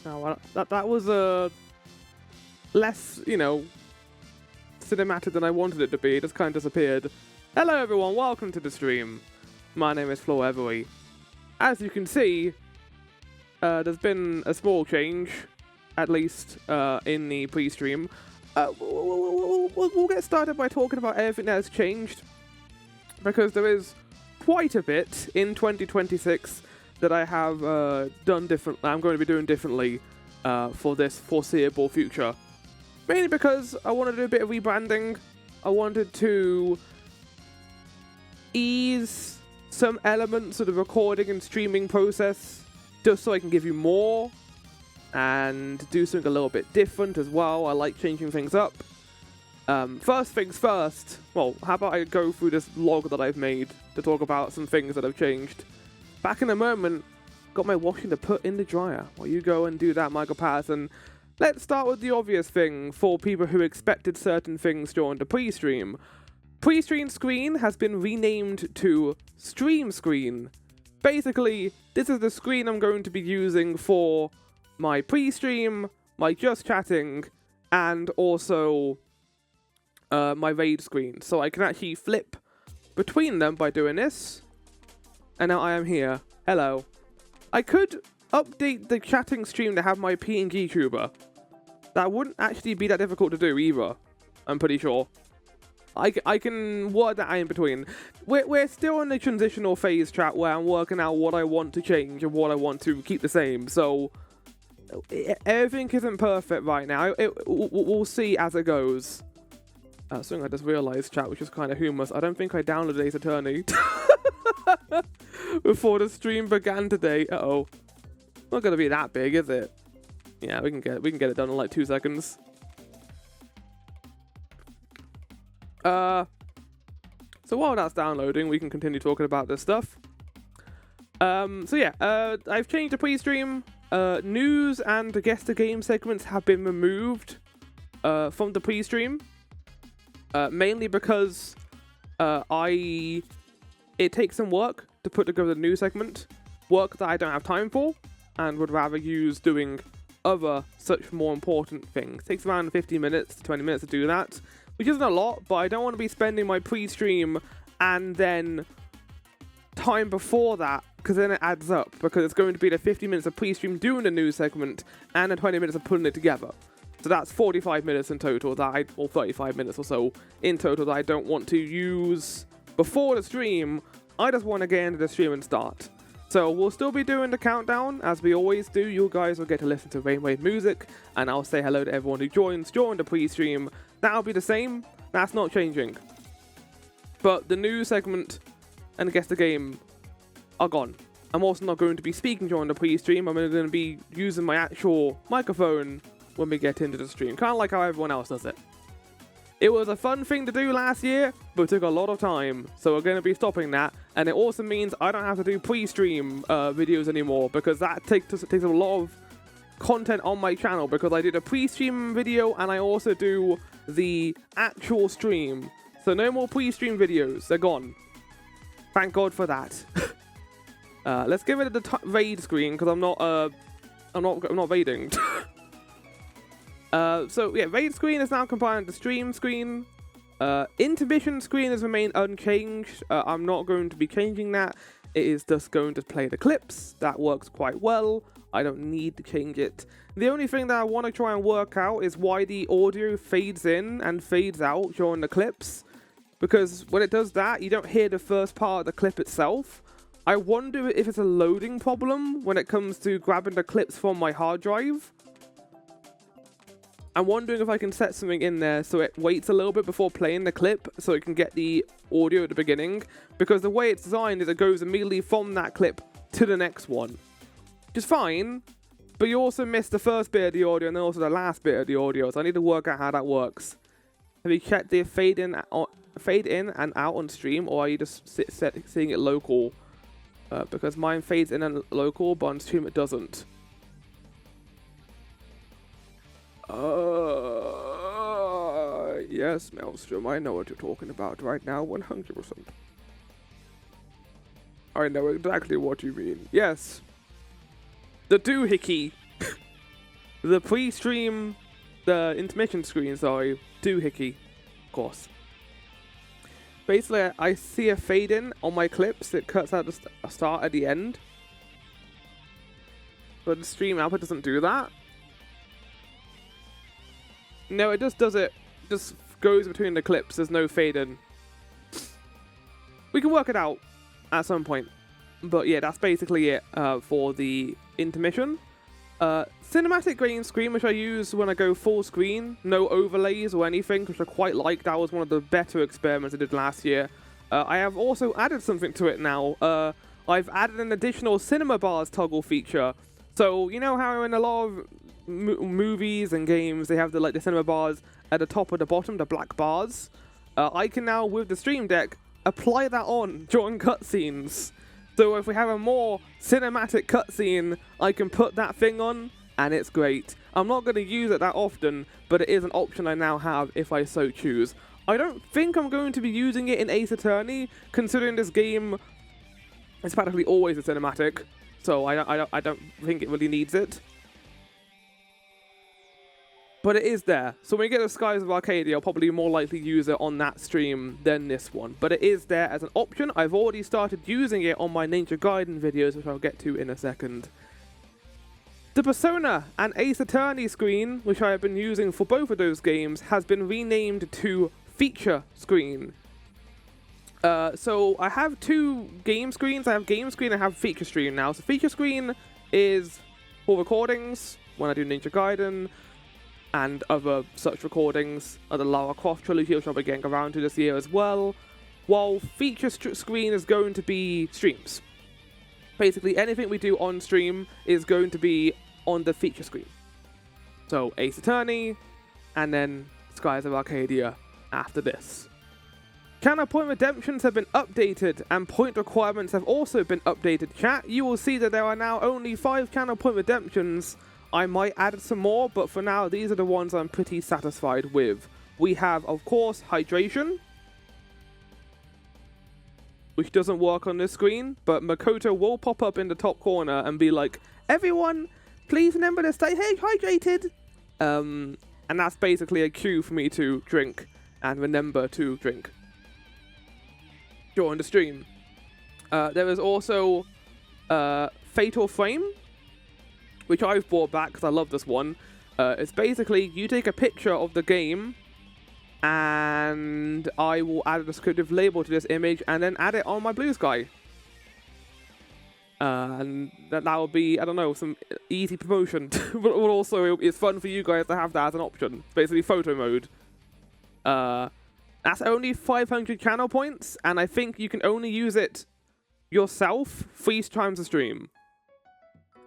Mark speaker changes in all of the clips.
Speaker 1: Oh, well, that was less, cinematic than I wanted it to be. It just kind of disappeared. Hello everyone, welcome to the stream. My name is Flo Every. As you can see, there's been a small change, at least in the pre-stream. We'll get started by talking about everything that has changed, because there is quite a bit in 2026 that I have done differently. I'm going to be doing differently for this foreseeable future. Mainly because I wanted to do a bit of rebranding. I wanted to ease some elements of the recording and streaming process, just so I can give you more and do something a little bit different as well. I like changing things up. First things first, well, how about I go through this log that I've made to talk about some things that have changed. Back in a moment, got my washing to put in the dryer. While you go and do that, Michael Patterson. Let's start with the obvious thing for people who expected certain things during the pre-stream. Pre-stream screen has been renamed to stream screen. Basically, this is the screen I'm going to be using for my pre-stream, my just chatting, and also my raid screen. So I can actually flip between them by doing this. And now I am here. Hello. I could update the chatting stream to have my PNG tuber. That wouldn't actually be that difficult to do either, I'm pretty sure. I can work that out in between. We're still in the transitional phase, chat, where I'm working out what I want to change and what I want to keep the same. So everything isn't perfect right now. We'll see as it goes. Something I just realised, chat, which is kind of humorous. I don't think I downloaded Ace Attorney before the stream began today. Uh-oh. Not gonna be that big, is it? Yeah, we can get it done in like 2 seconds. So while that's downloading, we can continue talking about this stuff. I've changed the pre-stream. News and the guest the game segments have been removed from the pre-stream. Mainly because it takes some work to put together the news segment. Work that I don't have time for and would rather use doing other such more important things. It takes around 15 minutes to 20 minutes to do that, which isn't a lot, but I don't want to be spending my pre-stream and then time before that, because then it adds up, because it's going to be the 50 minutes of pre-stream doing the news segment and the 20 minutes of putting it together. So that's 45 minutes in total, or 35 minutes or so in total that I don't want to use before the stream. I just want to get into the stream and start. So we'll still be doing the countdown, as we always do. You guys will get to listen to Rainwave music, and I'll say hello to everyone who joins during the pre-stream. That'll be the same. That's not changing. But the news segment and Guess the Game are gone. I'm also not going to be speaking during the pre-stream. I'm going to be using my actual microphone when we get into the stream, kind of like how everyone else does it. It was a fun thing to do last year, but it took a lot of time, so we're going to be stopping that. And it also means I don't have to do pre-stream videos anymore, because that takes a lot of content on my channel, because I did a pre-stream video and I also do the actual stream. So no more pre-stream videos, they're gone. Thank God for that. Let's give it the raid screen, because I'm not raiding. Raid screen is now combined with the stream screen. Intermission screen has remained unchanged. I'm not going to be changing that. It is just going to play the clips. That works quite well. I don't need to change it. The only thing that I want to try and work out is why the audio fades in and fades out during the clips. Because when it does that, you don't hear the first part of the clip itself. I wonder if it's a loading problem when it comes to grabbing the clips from my hard drive. I'm wondering if I can set something in there so it waits a little bit before playing the clip so it can get the audio at the beginning. Because the way it's designed is it goes immediately from that clip to the next one. Which is fine, but you also miss the first bit of the audio and then also the last bit of the audio. So I need to work out how that works. Have you checked the fade in and out on stream, or are you just seeing it local? Because mine fades in and local, but on stream it doesn't. Yes, Maelstrom, I know what you're talking about right now, 100%. I know exactly what you mean. Yes. The doohickey. the pre-stream, the intermission screen, sorry, doohickey, of course. Basically, I see a fade in on my clips. It cuts out a start at the end. But the stream output doesn't do that. No, it just does it. Just goes between the clips. There's no fade in. We can work it out at some point. But yeah, that's basically it for the intermission. Cinematic green screen, which I use when I go full screen, no overlays or anything, which I quite like. That was one of the better experiments I did last year. I have also added something to it now. I've added an additional cinema bars toggle feature. So you know how in a lot of movies and games they have the cinema bars at the top or the bottom, the black bars. I can now with the Stream Deck apply that on during cutscenes. So if we have a more cinematic cutscene, I can put that thing on, and it's great. I'm not going to use it that often, but it is an option I now have if I so choose. I don't think I'm going to be using it in Ace Attorney, considering this game is practically always a cinematic, so I don't think it really needs it. But it is there. So when you get the Skies of Arcadia, I'll probably more likely use it on that stream than this one. But it is there as an option. I've already started using it on my Ninja Gaiden videos, which I'll get to in a second. The Persona and Ace Attorney screen, which I have been using for both of those games, has been renamed to Feature Screen. So I have two game screens. I have Game Screen and I have Feature Screen now. So Feature Screen is for recordings, when I do Ninja Gaiden, and other such recordings, the Lara Croft trilogy, which I'll be getting around to this year as well, while Feature Screen is going to be streams. Basically, anything we do on stream is going to be on the feature screen. So, Ace Attorney, and then Skies of Arcadia after this. Channel point redemptions have been updated, and point requirements have also been updated. Chat, you will see that there are now only 5 channel point redemptions. I might add some more, but for now, these are the ones I'm pretty satisfied with. We have, of course, hydration, which doesn't work on this screen, but Makoto will pop up in the top corner and be like, everyone, please remember to stay hydrated. And that's basically a cue for me to drink and remember to drink during the stream. There is also Fatal Frame, which I've brought back because I love this one. It's basically you take a picture of the game and I will add a descriptive label to this image and then add it on my Blue Sky. And that will be, I don't know, some easy promotion. But also, it's fun for you guys to have that as an option. It's basically photo mode. That's only 500 channel points, and I think you can only use it yourself 3 times a stream.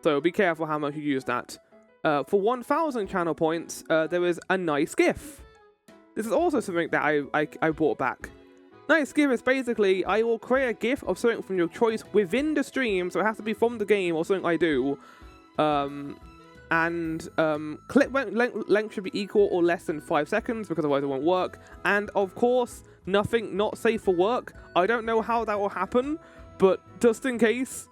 Speaker 1: So be careful how much you use that. For 1,000 channel points, there is a nice GIF. This is also something that I brought back. Nice GIF is basically, I will create a GIF of something from your choice within the stream, so it has to be from the game or something I do. Clip length should be equal or less than 5 seconds, because otherwise it won't work. And of course, nothing not safe for work. I don't know how that will happen, but just in case,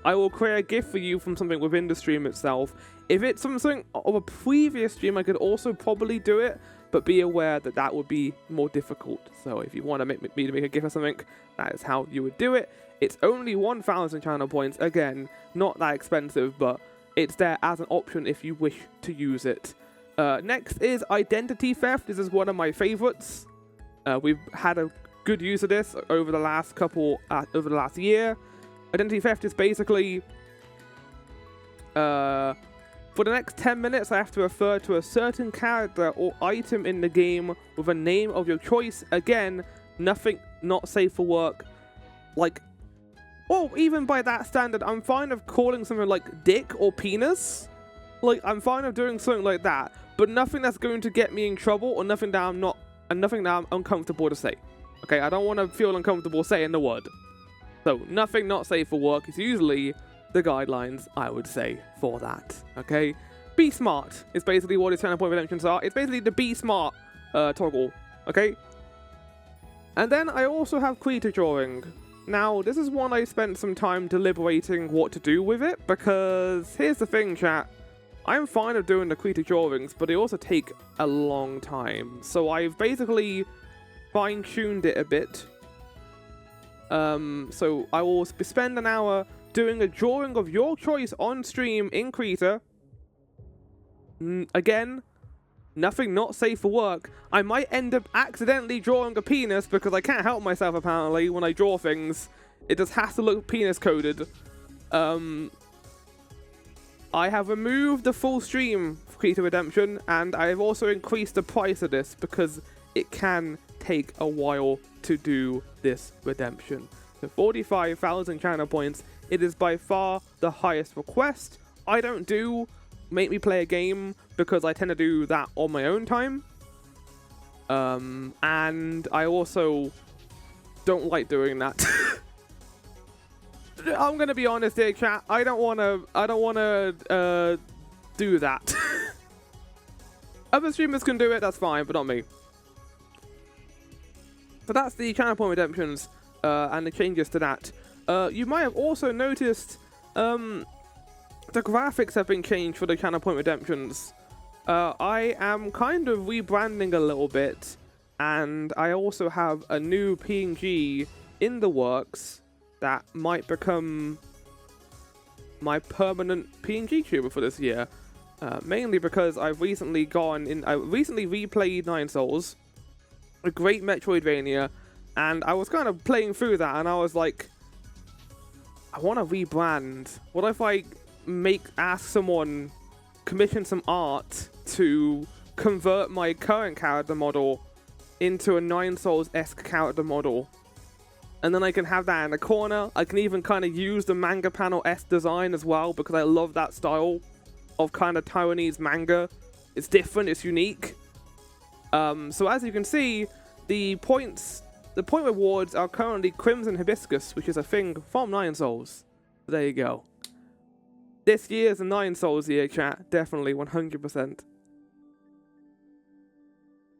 Speaker 1: I will create a GIF for you from something within the stream itself. If it's something of a previous stream, I could also probably do it, but be aware that that would be more difficult. So if you want to make me to make a GIF or something, that is how you would do it. It's only 1,000 channel points. Again, not that expensive, but it's there as an option if you wish to use it. Next is identity theft. This is one of my favorites. We've had a good use of this over the last year. Identity theft is basically, for the next 10 minutes, I have to refer to a certain character or item in the game with a name of your choice. Again, nothing not safe for work. Like, well, even by that standard, I'm fine of calling something like dick or penis. Like, I'm fine of doing something like that, but nothing that's going to get me in trouble or nothing that I'm uncomfortable to say. Okay, I don't want to feel uncomfortable saying the word. So, nothing not safe for work is usually the guidelines, I would say, for that. Okay? Be smart is basically what its channel point redemptions are. It's basically the be smart toggle. Okay? And then I also have creator drawing. Now, this is one I spent some time deliberating what to do with it, because here's the thing, chat. I'm fine of doing the creature drawings, but they also take a long time. So I've basically fine-tuned it a bit. So I will spend an hour doing a drawing of your choice on stream in Krita. Again, nothing not safe for work. I might end up accidentally drawing a penis because I can't help myself apparently when I draw things. It just has to look penis coded. I have removed the full stream for Krita Redemption, and I have also increased the price of this because it can take a while to do this redemption. So 45,000 channel points. It is by far the highest request. I don't do make me play a game because I tend to do that on my own time. And I also don't like doing that. I'm gonna be honest here, chat. I don't wanna do that. Other streamers can do it, that's fine, but not me. So that's the channel point redemptions and the changes to that. You might have also noticed the graphics have been changed for the channel point redemptions. I am kind of rebranding a little bit, and I also have a new PNG in the works that might become my permanent PNG tuber for this year. Mainly because I've recently replayed Nine Souls, a great Metroidvania, and I was kind of playing through that, and I was like, I want to rebrand. What if I ask someone, commission some art to convert my current character model into a Nine Souls-esque character model? And then I can have that in the corner. I can even kind of use the manga panel-esque design as well, because I love that style of kind of Taiwanese manga. It's different, it's unique. So as you can see, the point rewards are currently Crimson Hibiscus, which is a thing from Nine Souls. There you go. This year is a Nine Souls year, chat. Definitely, 100%.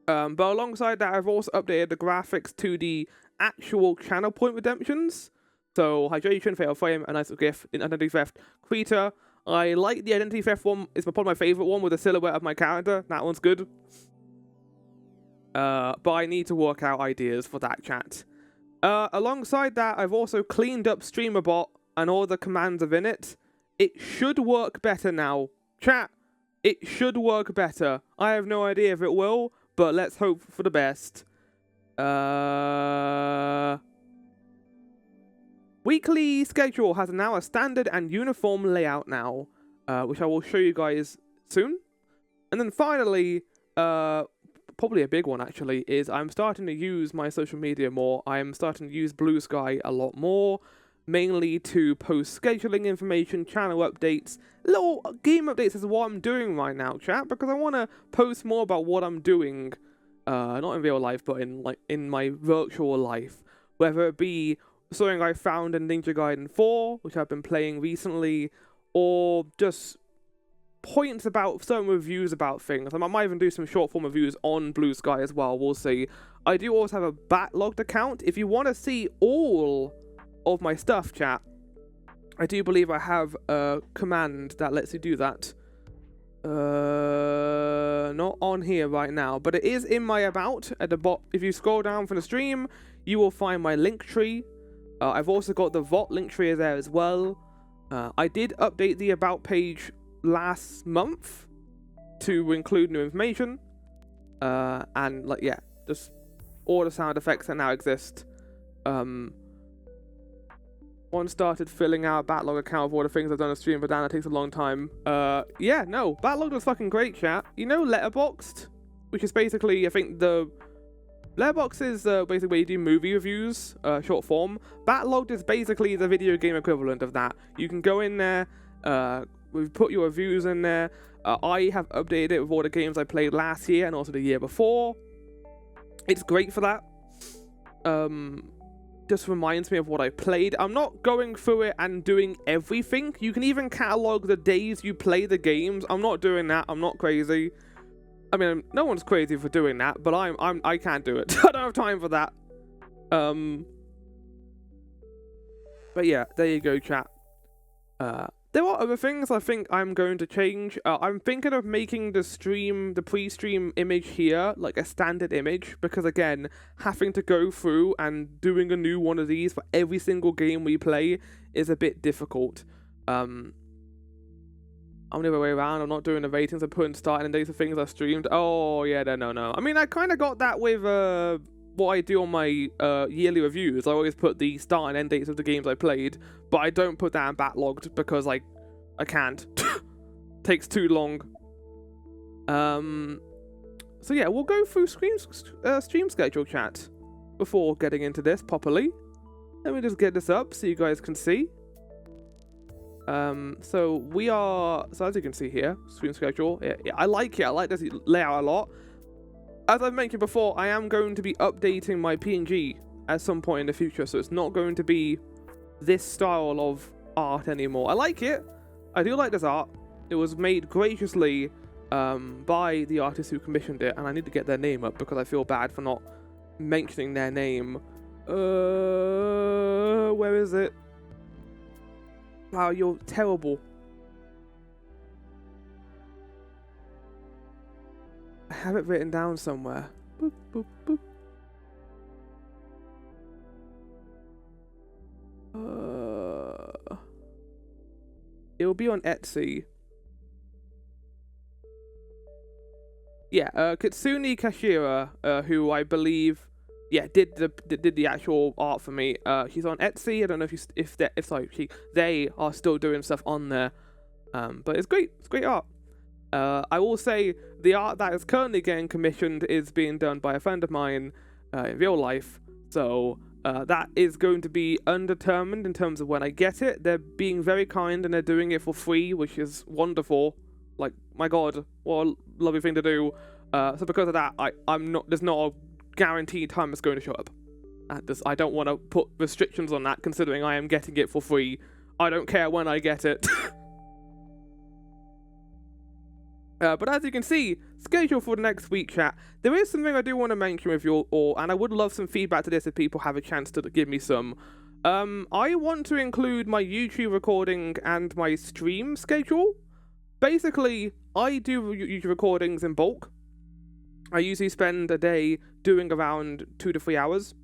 Speaker 1: But alongside that, I've also updated the graphics to the actual channel point redemptions. So, Hydration, Fatal Frame, a nice gift in Identity Theft. Krita, I like the Identity Theft one. It's probably my favorite one with the silhouette of my character. That one's good. But I need to work out ideas for that, chat. Alongside that, I've also cleaned up StreamerBot and all the commands within it. It should work better now. Chat, it should work better. I have no idea if it will, but let's hope for the best. Weekly schedule has now a standard and uniform layout now, which I will show you guys soon. And then finally, probably a big one actually, is I'm starting to use my social media more. I'm starting to use Blue Sky a lot more, mainly to post scheduling information, channel updates, little game updates is what I'm doing right now, chat, because I want to post more about what I'm doing, not in real life, but in my virtual life, whether it be something I found in Ninja Gaiden 4, which I've been playing recently, or just points about certain reviews about things. I might even do some short form reviews on Blue Sky as well, we'll see. I do also have a backlogged account. If you want to see all of my stuff, chat, I do believe I have a command that lets you do that. Not on here right now, but it is in my about at the bottom. If you scroll down from the stream, you will find my link tree. I've also got the VOT link tree there as well. I did update the about page last month to include new information. And like, yeah, just all the sound effects that now exist. One started filling out a backlog account of all the things I've done on stream, but damn, it takes a long time. Yeah, no, backlog was fucking great, chat. You know Letterboxd, which is basically, I think the Letterboxd is basically where you do movie reviews, short form. Backlogged is basically the video game equivalent of that. You can go in there, we've put your reviews in there. I have updated it with all the games I played last year and also the year before. It's great for that. Just reminds me of what I played. I'm not going through it and doing everything. You can even catalog the days you play the games. I'm not doing that. I'm not crazy. I mean, no one's crazy for doing that, but I can't do it. I don't have time for that. But yeah, there you go, chat. There are other things I think I'm going to change. I'm thinking of making the pre-stream image here like a standard image, because again, having to go through and doing a new one of these for every single game we play is a bit difficult. I'm the other way around. I'm not doing the ratings. I'm putting start and dates of things I streamed. Oh yeah, no. I mean, I kind of got that with what I do on my yearly reviews. I always put the start and end dates of the games I played, but I don't put that in backlogged because I can't. Takes too long. So yeah, we'll go through stream schedule chat before getting into this properly. Let me just get this up so you guys can see. So as you can see here, stream schedule. Yeah, I like it. I like this layout a lot. As I've mentioned before, I am going to be updating my PNG at some point in the future, so it's not going to be this style of art anymore. I like it. I do like this art. It was made graciously by the artist who commissioned it, and I need to get their name up because I feel bad for not mentioning their name. Where is it? Wow, you're terrible. I have it written down somewhere. Boop, boop, boop. It will be on Etsy. Yeah, Kitsune Kashira, who I believe, did the actual art for me. She's on Etsy. I don't know if they are still doing stuff on there. But it's great. It's great art. I will say the art that is currently getting commissioned is being done by a friend of mine in real life. So that is going to be undetermined in terms of when I get it. They're being very kind and they're doing it for free, which is wonderful. Like, my God, what a lovely thing to do. So because of that, there's not a guaranteed time it's going to show up. I don't want to put restrictions on that, considering I am getting it for free. I don't care when I get it. But as you can see, schedule for the next week, chat. There is something I do want to mention with you all, and I would love some feedback to this if people have a chance to give me some. I want to include my YouTube recording and my stream schedule. Basically, I do YouTube recordings in bulk. I usually spend a day doing around 2 to 3 hours,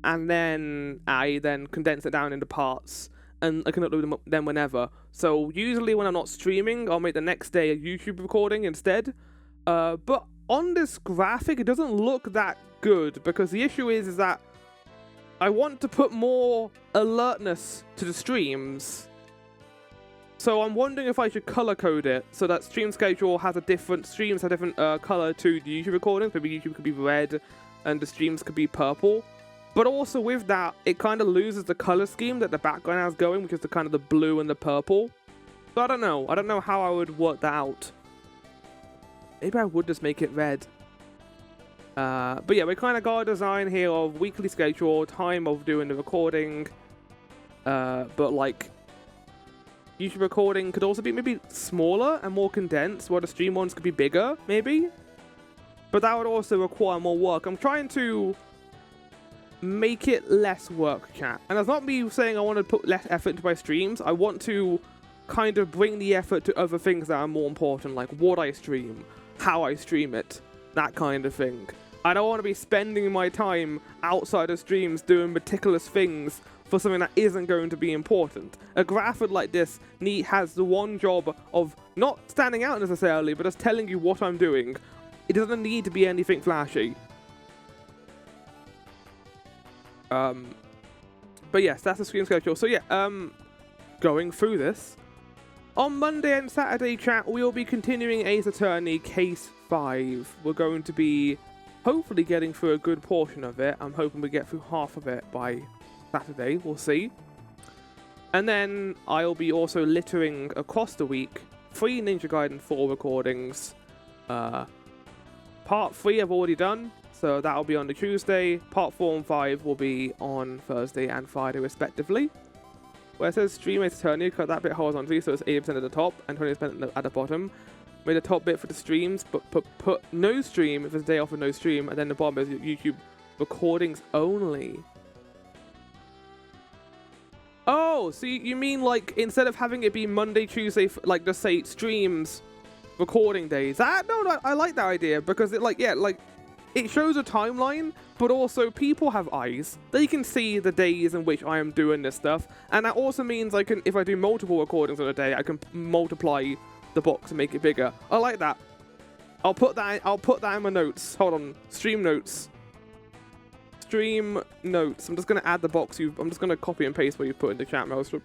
Speaker 1: and then I condense it down into parts, and I can upload them whenever. So usually when I'm not streaming, I'll make the next day a YouTube recording instead. But on this graphic, it doesn't look that good, because the issue is that I want to put more alertness to the streams. So I'm wondering if I should color code it so that stream schedule has streams have different color to the YouTube recordings. Maybe YouTube could be red and the streams could be purple. But also with that, it kind of loses the color scheme that the background has going, which is the kind of the blue and the purple. So I don't know. I don't know how I would work that out. Maybe I would just make it red. But yeah, we kind of got a design here of weekly schedule, time of doing the recording. But like, YouTube recording could also be maybe smaller and more condensed, while the stream ones could be bigger, maybe. But that would also require more work. I'm trying to make it less work, chat. And that's not me saying I want to put less effort into my streams. I want to kind of bring the effort to other things that are more important, like what I stream, how I stream it, that kind of thing. I don't want to be spending my time outside of streams doing meticulous things for something that isn't going to be important. A graphic like this has the one job of not standing out necessarily, but just telling you what I'm doing. It doesn't need to be anything flashy. But yes, that's the screen schedule. So yeah, going through this. On Monday and Saturday, chat, we'll be continuing Ace Attorney Case 5. We're going to be hopefully getting through a good portion of it. I'm hoping we get through half of it by Saturday. We'll see. And then I'll be also littering across the week 3 Ninja Gaiden 4 recordings. Part 3 I've already done, so that'll be on the Tuesday. Part 4 and 5 will be on Thursday and Friday respectively. Where it says stream Ace Attorney, cut that bit horizontally so it's 80% at the top and 20% at the bottom. Made the top bit for the streams, but put no stream if it's a day off with no stream, and then the bottom is YouTube recordings only. Oh, Oh, so you mean like instead of having it be Monday, Tuesday, like just say streams, recording days? No, I like that idea because it it shows a timeline, but also people have eyes. They can see the days in which I am doing this stuff, and that also means I can, if I do multiple recordings on a day, I can multiply the box and make it bigger. I like that. I'll put that in my notes. Hold on, stream notes. Stream notes. I'm just gonna add the box. I'm just gonna copy and paste what you put in the chat, Maelstrom.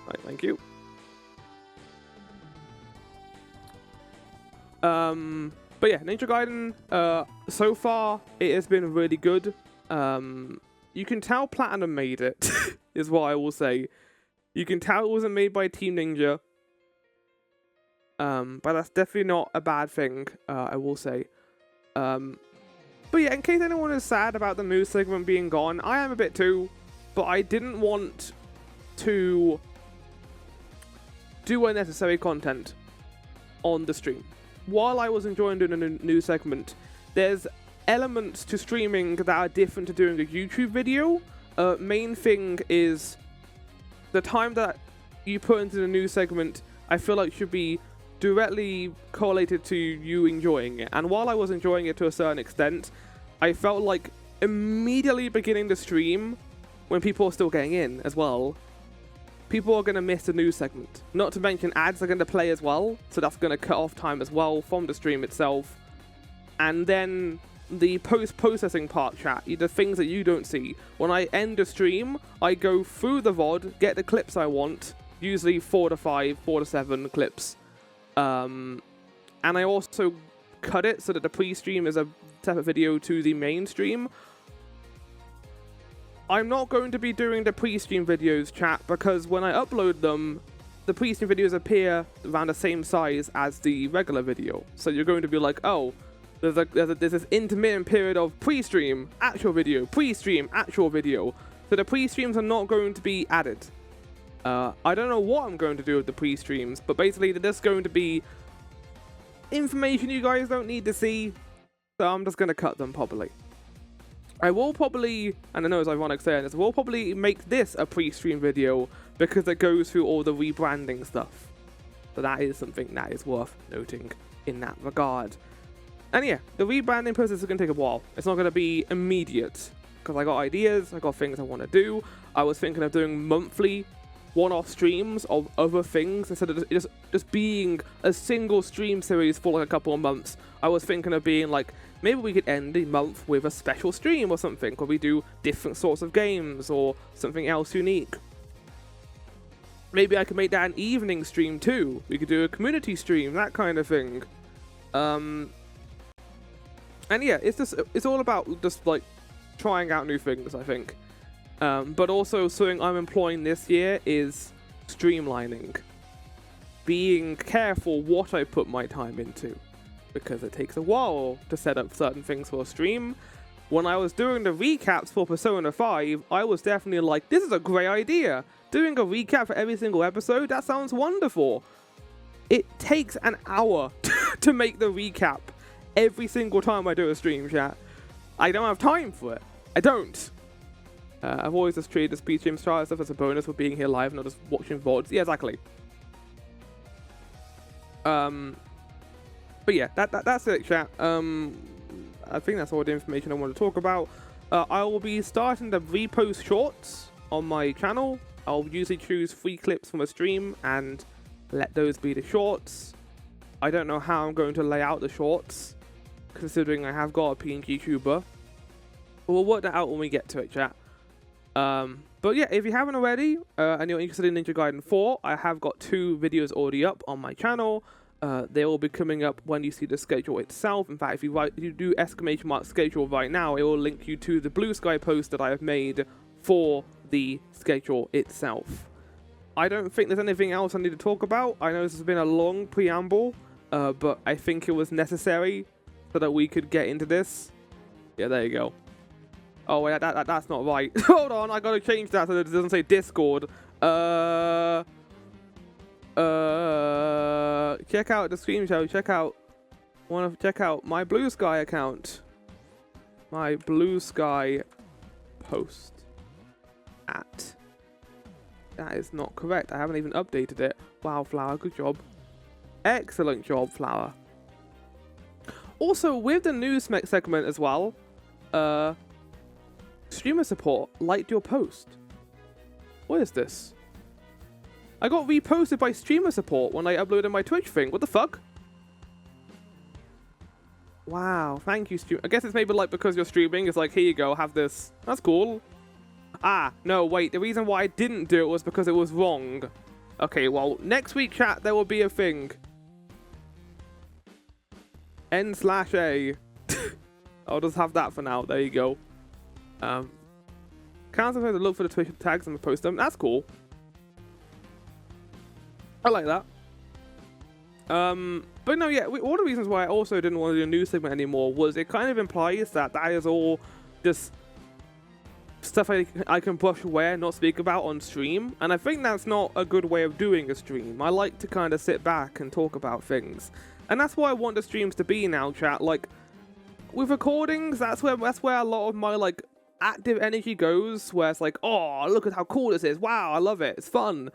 Speaker 1: Right, thank you. But yeah, Ninja Gaiden, so far, it has been really good. You can tell Platinum made it, is what I will say. You can tell it wasn't made by Team Ninja. But that's definitely not a bad thing, I will say. But yeah, in case anyone is sad about the news segment being gone, I am a bit too, but I didn't want to do unnecessary content on the stream. While I was enjoying doing a news segment, there's elements to streaming that are different to doing a YouTube video. Main thing is the time that you put into the news segment, I feel like should be directly correlated to you enjoying it. And while I was enjoying it to a certain extent, I felt like immediately beginning the stream, when people are still getting in as well, people are going to miss the news segment. Not to mention ads are going to play as well, so that's going to cut off time as well from the stream itself. And then the post-processing part, chat, the things that you don't see. When I end the stream, I go through the VOD, get the clips I want, usually 4 to 5, 4 to 7 clips. And I also cut it so that the pre-stream is a separate video to the main stream. I'm not going to be doing the pre-stream videos, chat, because when I upload them, the pre-stream videos appear around the same size as the regular video. So you're going to be like, oh, there's this intermittent period of pre-stream, actual video, pre-stream, actual video. So the pre-streams are not going to be added. I don't know what I'm going to do with the pre-streams, but basically they're just going to be information you guys don't need to see, so I'm just going to cut them properly. I will probably, and I know it's ironic saying this, I will probably make this a pre-stream video because it goes through all the rebranding stuff. So that is something that is worth noting in that regard. And yeah, the rebranding process is going to take a while. It's not going to be immediate because I got ideas, I got things I want to do. I was thinking of doing monthly one-off streams of other things instead of just being a single stream series for like a couple of months. I was thinking of being like, maybe we could end the month with a special stream or something, where we do different sorts of games or something else unique. Maybe I could make that an evening stream too. We could do a community stream, that kind of thing. And yeah, it's all about just like trying out new things, I think. But also something I'm employing this year is streamlining. Being careful what I put my time into, because it takes a while to set up certain things for a stream. When I was doing the recaps for Persona 5, I was definitely like, this is a great idea. Doing a recap for every single episode, that sounds wonderful. It takes an hour to make the recap every single time I do a stream, chat. I don't have time for it. I don't. I've always just treated the speed stream style stuff as a bonus for being here live, not just watching VODs. Yeah, exactly. But yeah, that's it, chat. I think that's all the information I want to talk about. I will be starting the repost shorts on my channel. I'll usually choose 3 clips from a stream and let those be the shorts. I don't know how I'm going to lay out the shorts, considering I have got a PNG tuber. But we'll work that out when we get to it, chat. But yeah, if you haven't already, and you're interested in Ninja Gaiden 4, I have got 2 videos already up on my channel. They will be coming up when you see the schedule itself. In fact, if you do ! Schedule right now, it will link you to the Blue Sky post that I have made for the schedule itself. I don't think there's anything else I need to talk about. I know this has been a long preamble, but I think it was necessary so that we could get into this. Yeah, there you go. Oh, wait, that's not right. Hold on, I gotta change that so that it doesn't say Discord. Check out the stream show. Check out my Blue Sky account. My Blue Sky post at That is not correct. I haven't even updated it. Wow, Flower, good job. Excellent job, Flower. Also, with the news segment as well, streamer support liked your post. What is this? I got reposted by streamer support when I uploaded my Twitch thing. What the fuck? Wow, thank you, stream. I guess it's maybe like because you're streaming, it's like, here you go, have this. That's cool. Ah, no, wait, the reason why I didn't do it was because it was wrong. Okay, well, next week, chat, there will be a thing. N/A. I'll just have that for now. There you go. Can't sometimes look for the Twitch tags and post them. That's cool. I like that. But no, yeah, all the reasons why I also didn't want to do a news segment anymore was it kind of implies that is all just stuff I can brush away and not speak about on stream. And I think that's not a good way of doing a stream. I like to kind of sit back and talk about things. And that's what I want the streams to be now, chat. Like, with recordings, that's where a lot of my, like, active energy goes, where it's like, oh, look at how cool this is. Wow, I love it. It's fun.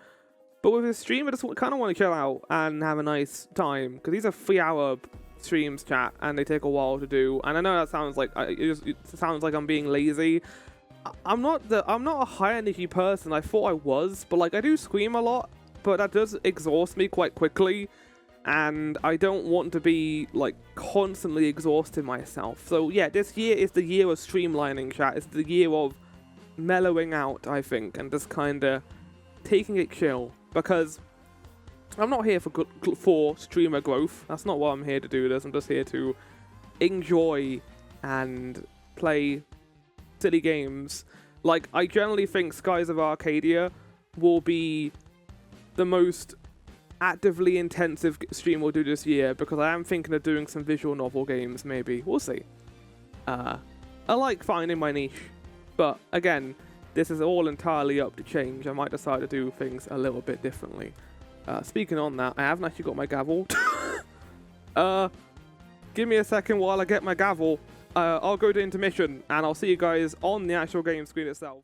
Speaker 1: But with a stream, I just kind of want to chill out and have a nice time. Because these are 3-hour streams, chat, and they take a while to do. And I know that sounds like, it sounds like I'm being lazy. I'm not a high energy person. I thought I was, but like I do scream a lot, but that does exhaust me quite quickly. And I don't want to be, like, constantly exhausting myself. So, yeah, this year is the year of streamlining, chat. It's the year of mellowing out, I think, and just kind of taking it chill. Because I'm not here for streamer growth. That's not why I'm here to do this. I'm just here to enjoy and play silly games. Like, I generally think Skies of Arcadia will be the most actively intensive stream we'll do this year, because I am thinking of doing some visual novel games, maybe. We'll see. I like finding my niche, but again, this is all entirely up to change. I might decide to do things a little bit differently. Speaking on that, I haven't actually got my gavel. Give me a second while I get my gavel. I'll go to intermission, and I'll see you guys on the actual game screen itself.